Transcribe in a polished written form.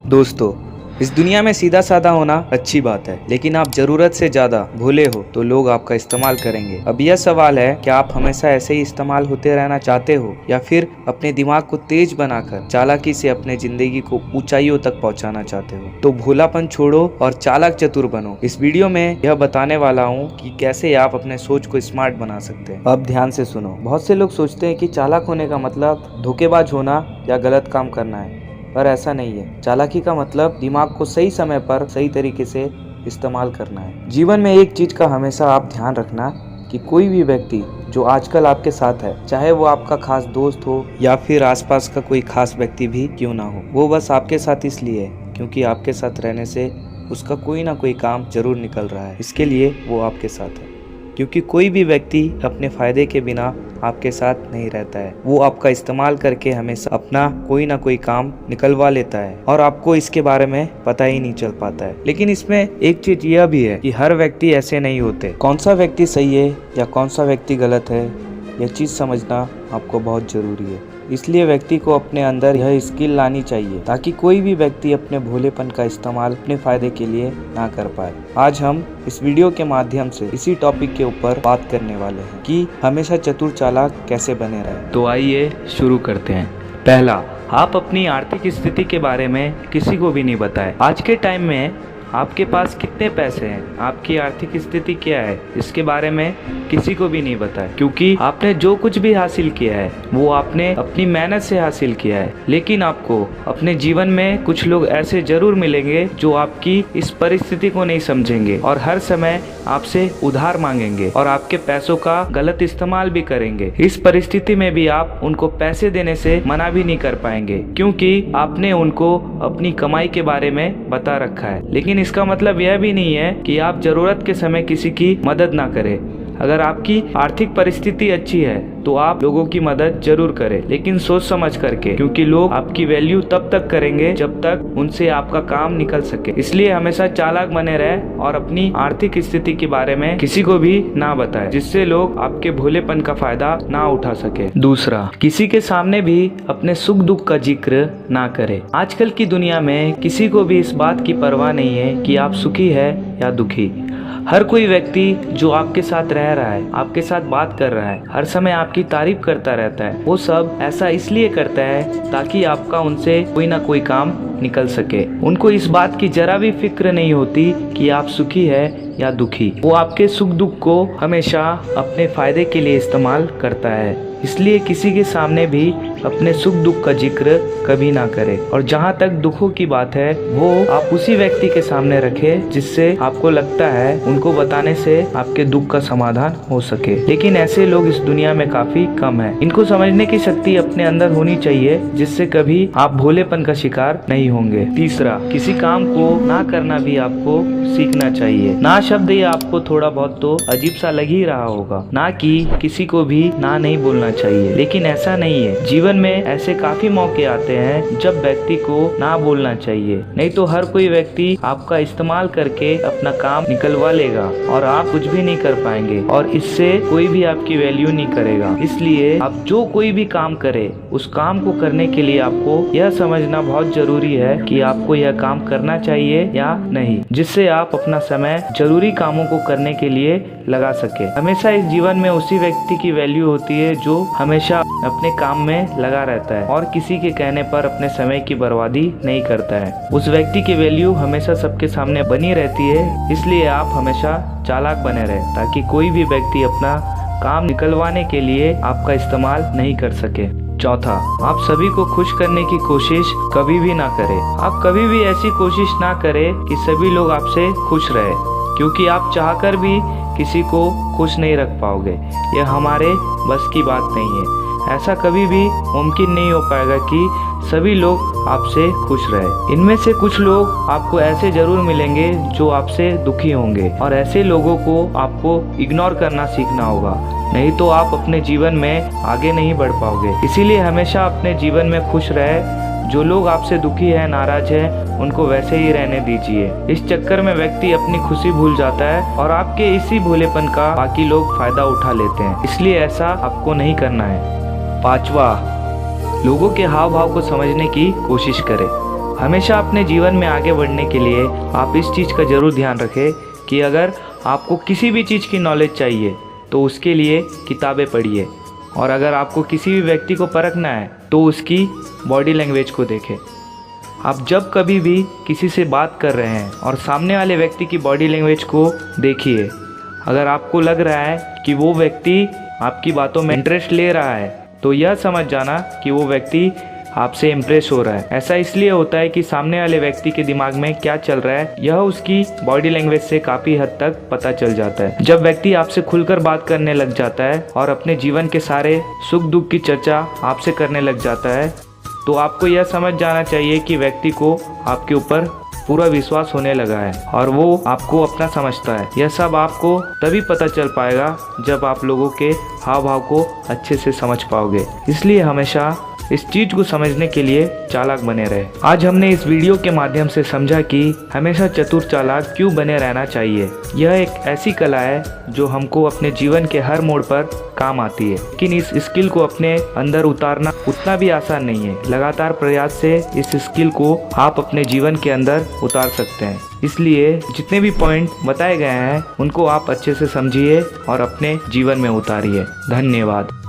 दोस्तों, इस दुनिया में सीधा साधा होना अच्छी बात है, लेकिन आप जरूरत से ज्यादा भोले हो तो लोग आपका इस्तेमाल करेंगे। अब यह सवाल है कि आप हमेशा ऐसे ही इस्तेमाल होते रहना चाहते हो या फिर अपने दिमाग को तेज बनाकर चालाकी से अपने जिंदगी को ऊंचाइयों तक पहुंचाना चाहते हो। तो भोलापन छोड़ो और चालाक चतुर बनो। इस वीडियो में यह बताने वाला हूँ कि कैसे आप अपने सोच को स्मार्ट बना सकते हैं। अब ध्यान से सुनो। बहुत से लोग सोचते हैं कि चालाक होने का मतलब धोखेबाज होना या गलत काम करना है, पर ऐसा नहीं है। चालाकी का मतलब दिमाग को सही समय पर सही तरीके से इस्तेमाल करना है। जीवन में एक चीज का हमेशा आप ध्यान रखना कि कोई भी व्यक्ति जो आजकल आपके साथ है, चाहे वो आपका खास दोस्त हो या फिर आसपास का कोई खास व्यक्ति भी क्यों ना हो, वो बस आपके साथ इसलिए है क्योंकि आपके साथ रहने से उसका कोई ना कोई काम जरूर निकल रहा है। इसके लिए वो आपके साथ है, क्योंकि कोई भी व्यक्ति अपने फायदे के बिना आपके साथ नहीं रहता है। वो आपका इस्तेमाल करके हमेशा अपना कोई ना कोई काम निकलवा लेता है और आपको इसके बारे में पता ही नहीं चल पाता है। लेकिन इसमें एक चीज यह भी है कि हर व्यक्ति ऐसे नहीं होते। कौन सा व्यक्ति सही है या कौन सा व्यक्ति गलत है, यह चीज समझना आपको बहुत जरूरी है। इसलिए व्यक्ति को अपने अंदर यह स्किल लानी चाहिए ताकि कोई भी व्यक्ति अपने भोलेपन का इस्तेमाल अपने फायदे के लिए ना कर पाए। आज हम इस वीडियो के माध्यम से इसी टॉपिक के ऊपर बात करने वाले हैं कि हमेशा चतुर चालाक कैसे बने रहे। तो आइए शुरू करते हैं। पहला, आप अपनी आर्थिक स्थिति के बारे में किसी को भी नहीं बताएं। आज के टाइम में आपके पास कितने पैसे हैं, आपकी आर्थिक स्थिति क्या है, इसके बारे में किसी को भी नहीं बताएं, क्योंकि आपने जो कुछ भी हासिल किया है वो आपने अपनी मेहनत से हासिल किया है। लेकिन आपको अपने जीवन में कुछ लोग ऐसे जरूर मिलेंगे जो आपकी इस परिस्थिति को नहीं समझेंगे और हर समय आपसे उधार मांगेंगे और आपके पैसों का गलत इस्तेमाल भी करेंगे। इस परिस्थिति में भी आप उनको पैसे देने से मना भी नहीं कर पाएंगे, क्योंकि आपने उनको अपनी कमाई के बारे में बता रखा है। लेकिन इसका मतलब यह भी नहीं है कि आप जरूरत के समय किसी की मदद ना करें। अगर आपकी आर्थिक परिस्थिति अच्छी है तो आप लोगों की मदद जरूर करें, लेकिन सोच समझ करके, क्योंकि लोग आपकी वैल्यू तब तक करेंगे जब तक उनसे आपका काम निकल सके। इसलिए हमेशा चालाक बने रहें और अपनी आर्थिक स्थिति के बारे में किसी को भी ना बताएं, जिससे लोग आपके भोलेपन का फायदा ना उठा सके। दूसरा, किसी के सामने भी अपने सुख दुख का जिक्र ना करें। आजकल की दुनिया में किसी को भी इस बात की परवाह नहीं है कि आप सुखी है या दुखी। हर कोई व्यक्ति जो आपके साथ रह रहा है, आपके साथ बात कर रहा है, हर समय आपकी तारीफ करता रहता है, वो सब ऐसा इसलिए करता है ताकि आपका उनसे कोई ना कोई काम निकल सके। उनको इस बात की जरा भी फिक्र नहीं होती कि आप सुखी है या दुखी। वो आपके सुख दुख को हमेशा अपने फायदे के लिए इस्तेमाल करता है। इसलिए किसी के सामने भी अपने सुख दुख का जिक्र कभी ना करें। और जहाँ तक दुखों की बात है, वो आप उसी व्यक्ति के सामने रखें जिससे आपको लगता है उनको बताने से आपके दुख का समाधान हो सके। लेकिन ऐसे लोग इस दुनिया में काफी कम हैं। इनको समझने की शक्ति अपने अंदर होनी चाहिए, जिससे कभी आप भोलेपन का शिकार नहीं होंगे। तीसरा, किसी काम को ना करना भी आपको सीखना चाहिए। ना शब्द ये आपको थोड़ा बहुत तो अजीब सा लग ही रहा होगा, ना कि किसी को भी ना नहीं बोलना चाहिए, लेकिन ऐसा नहीं है। जीवन में ऐसे काफी मौके आते हैं जब व्यक्ति को ना बोलना चाहिए, नहीं तो हर कोई व्यक्ति आपका इस्तेमाल करके अपना काम निकलवा लेगा और आप कुछ भी नहीं कर पाएंगे और इससे कोई भी आपकी वैल्यू नहीं करेगा। इसलिए आप जो कोई भी काम करे, उस काम को करने के लिए आपको यह समझना बहुत जरूरी है कि आपको यह काम करना चाहिए या नहीं, जिससे आप अपना समय जरूरी कामों को करने के लिए लगा सके। हमेशा इस जीवन में उसी व्यक्ति की वैल्यू होती है जो हमेशा अपने काम में लगा रहता है और किसी के कहने पर अपने समय की बर्बादी नहीं करता है। उस व्यक्ति की वैल्यू हमेशा सबके सामने बनी रहती है। इसलिए आप हमेशा चालाक बने रहे ताकि कोई भी व्यक्ति अपना काम निकलवाने के लिए आपका इस्तेमाल नहीं कर सके। चौथा, आप सभी को खुश करने की कोशिश कभी भी ना करें। आप कभी भी ऐसी कोशिश ना करें कि सभी लोग आपसे खुश रहे, क्योंकि आप चाहकर भी किसी को खुश नहीं रख पाओगे। यह हमारे बस की बात नहीं है। ऐसा कभी भी मुमकिन नहीं हो पाएगा कि सभी लोग आपसे खुश रहे। इनमें से कुछ लोग आपको ऐसे जरूर मिलेंगे जो आपसे दुखी होंगे और ऐसे लोगों को आपको इग्नोर करना सीखना होगा, नहीं तो आप अपने जीवन में आगे नहीं बढ़ पाओगे। इसीलिए हमेशा अपने जीवन में खुश रहे। जो लोग आपसे दुखी है, नाराज है, उनको वैसे ही रहने दीजिए। इस चक्कर में व्यक्ति अपनी खुशी भूल जाता है और आपके इसी भोलेपन का बाकी लोग फायदा उठा लेते हैं। इसलिए ऐसा आपको नहीं करना है। पांचवा, लोगों के हाव भाव को समझने की कोशिश करें। हमेशा अपने जीवन में आगे बढ़ने के लिए आप इस चीज़ का ज़रूर ध्यान रखें कि अगर आपको किसी भी चीज़ की नॉलेज चाहिए तो उसके लिए किताबें पढ़िए, और अगर आपको किसी भी व्यक्ति को परखना है तो उसकी बॉडी लैंग्वेज को देखें। आप जब कभी भी किसी से बात कर रहे हैं और सामने वाले व्यक्ति की बॉडी लैंग्वेज को देखिए, अगर आपको लग रहा है कि वो व्यक्ति आपकी बातों में इंटरेस्ट ले रहा है तो यह समझ जाना कि वो व्यक्ति आपसे इम्प्रेस हो रहा है। ऐसा इसलिए होता है कि सामने वाले व्यक्ति के दिमाग में क्या चल रहा है यह उसकी बॉडी लैंग्वेज से काफ़ी हद तक पता चल जाता है। जब व्यक्ति आपसे खुलकर बात करने लग जाता है और अपने जीवन के सारे सुख दुख की चर्चा आपसे करने लग जाता है तो आपको यह समझ जाना चाहिए कि व्यक्ति को आपके ऊपर पूरा विश्वास होने लगा है और वो आपको अपना समझता है। यह सब आपको तभी पता चल पाएगा जब आप लोगों के हाव भाव को अच्छे से समझ पाओगे। इसलिए हमेशा इस चीज को समझने के लिए चालाक बने रहे। आज हमने इस वीडियो के माध्यम से समझा कि हमेशा चतुर चालाक क्यों बने रहना चाहिए। यह एक ऐसी कला है जो हमको अपने जीवन के हर मोड़ पर काम आती है, लेकिन इस स्किल को अपने अंदर उतारना उतना भी आसान नहीं है। लगातार प्रयास से इस स्किल को आप अपने जीवन के अंदर उतार सकते हैं। इसलिए जितने भी पॉइंट बताए गए हैं उनको आप अच्छे से समझिए और अपने जीवन में उतारिए। धन्यवाद।